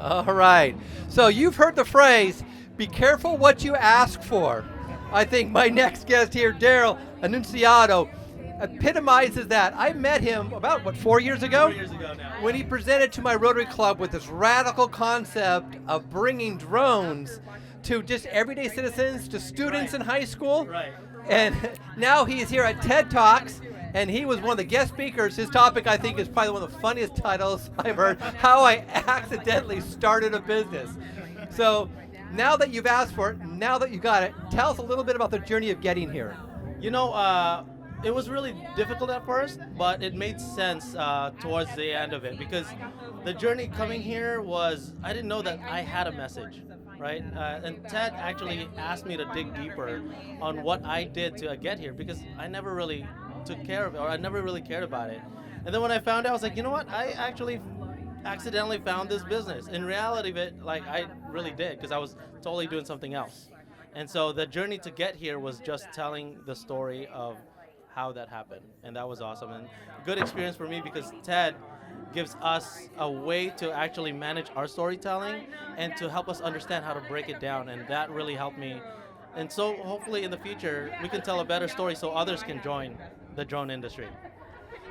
All right. So you've heard the phrase, be careful what you ask for. I think my next guest here, Darryl Anunciado, epitomizes that. I met him about, 4 years ago? 4 years ago now. When he presented to my Rotary Club with this radical concept of bringing drones to just everyday citizens, to students in high school. Right. And now he's here at TED Talks, and he was one of the guest speakers. His topic, I think, is probably one of the funniest titles I've heard, How I Accidentally Started a Business. So now that you've asked for it, now that you got it, tell us a little bit about the journey of getting here. You know, it was really difficult at first, but it made sense towards the end of it, because the journey coming here was, I didn't know that I had a message, right? And Ted actually asked me to dig deeper on what I did to get here, because I never really took care of it, or I never really cared about it. And then when I found out, I was like, you know what? I actually accidentally found this business. In reality of it, like, I really did, because I was totally doing something else. And so the journey to get here was just telling the story of how that happened, and that was awesome, and good experience for me, because Ted gives us a way to actually manage our storytelling and to help us understand how to break it down, and that really helped me. And so hopefully in the future we can tell a better story so others can join the drone industry.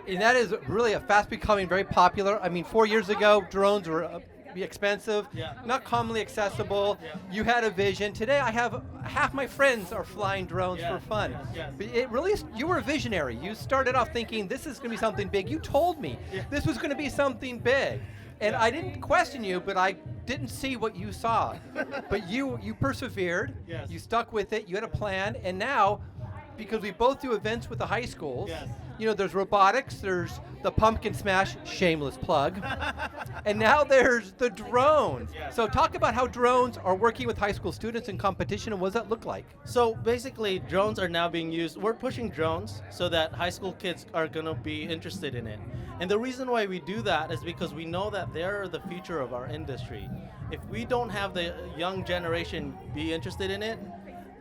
And that is really a fast becoming very popular. I mean, 4 years ago, drones were expensive, Yeah. not commonly accessible. Yeah. You had a vision. Today, I have half my friends are flying drones Yes, for fun. yes. But it really, you were a visionary. You started off thinking this is going to be something big. You told me Yeah. this was going to be something big, and Yeah. I didn't question you, but I didn't see what you saw. But you persevered. Yes. You stuck with it. You had a plan, and now, because we both do events with the high schools. Yes. You know, there's robotics, there's the pumpkin smash, shameless plug, and now there's the drone. Yes. So talk about how drones are working with high school students in competition, and what does that look like? So basically, drones are now being used. We're pushing drones so that high school kids are going to be interested in it. And the reason why we do that is because we know that they're the future of our industry. If we don't have the young generation be interested in it,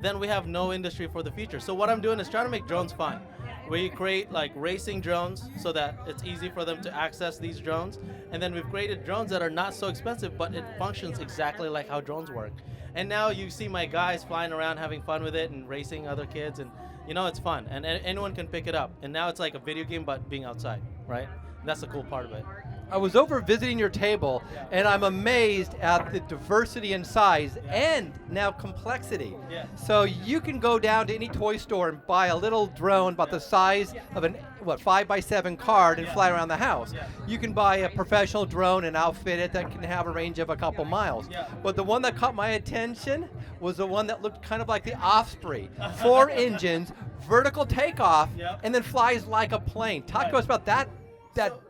then we have no industry for the future. So what I'm doing is trying to make drones fun. We create like racing drones so that it's easy for them to access these drones. And then we've created drones that are not so expensive, but it functions exactly like how drones work. And now you see my guys flying around having fun with it and racing other kids, and you know, it's fun, and anyone can pick it up. And now it's like a video game, but being outside, right? That's the cool part of it. I was over visiting your table, and I'm amazed at the diversity in size and now complexity. Yeah. So you can go down to any toy store and buy a little drone about the size of an 5x7 card and fly around the house. Yeah. You can buy a professional drone and outfit it that can have a range of a couple miles. Yeah. But the one that caught my attention was the one that looked kind of like the Osprey. 4 engines, vertical takeoff, Yep. and then flies like a plane. Talk Right. to us about that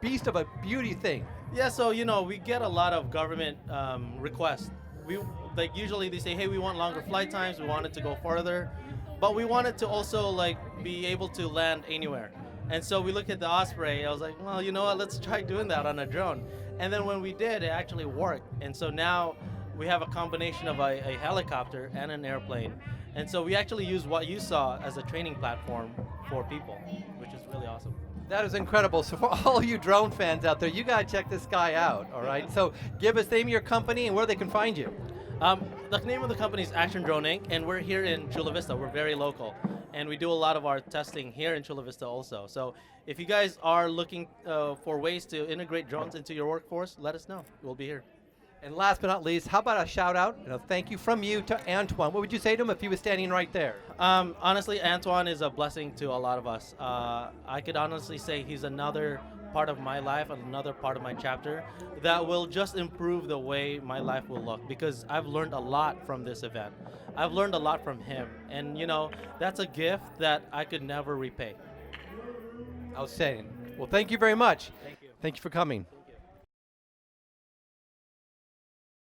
beast of a beauty thing. Yeah, so you know, we get a lot of government requests. We like usually they say, hey, we want longer flight times, we want it to go further, but we want it to also like be able to land anywhere. And so we looked at the Osprey. I was like, well, you know what? Let's try doing that on a drone. And then when we did, it actually worked. And so now we have a combination of a helicopter and an airplane. And so we actually use what you saw as a training platform for people, which is really awesome. That is incredible. So for all you drone fans out there, you gotta check this guy out, all right? So give us the name of your company and where they can find you. The name of the company is Action Drone Inc., and we're here in Chula Vista. We're very local, and we do a lot of our testing here in Chula Vista also. So if you guys are looking for ways to integrate drones into your workforce, let us know. We'll be here. And last but not least, how about a shout out and a thank you from you to Antoine? What would you say to him if he was standing right there? Honestly, Antoine is a blessing to a lot of us. I could honestly say he's another part of my life, another part of my chapter that will just improve the way my life will look, because I've learned a lot from this event. I've learned a lot from him, and you know, that's a gift that I could never repay. Outstanding. Well, thank you very much. Thank you. Thank you for coming.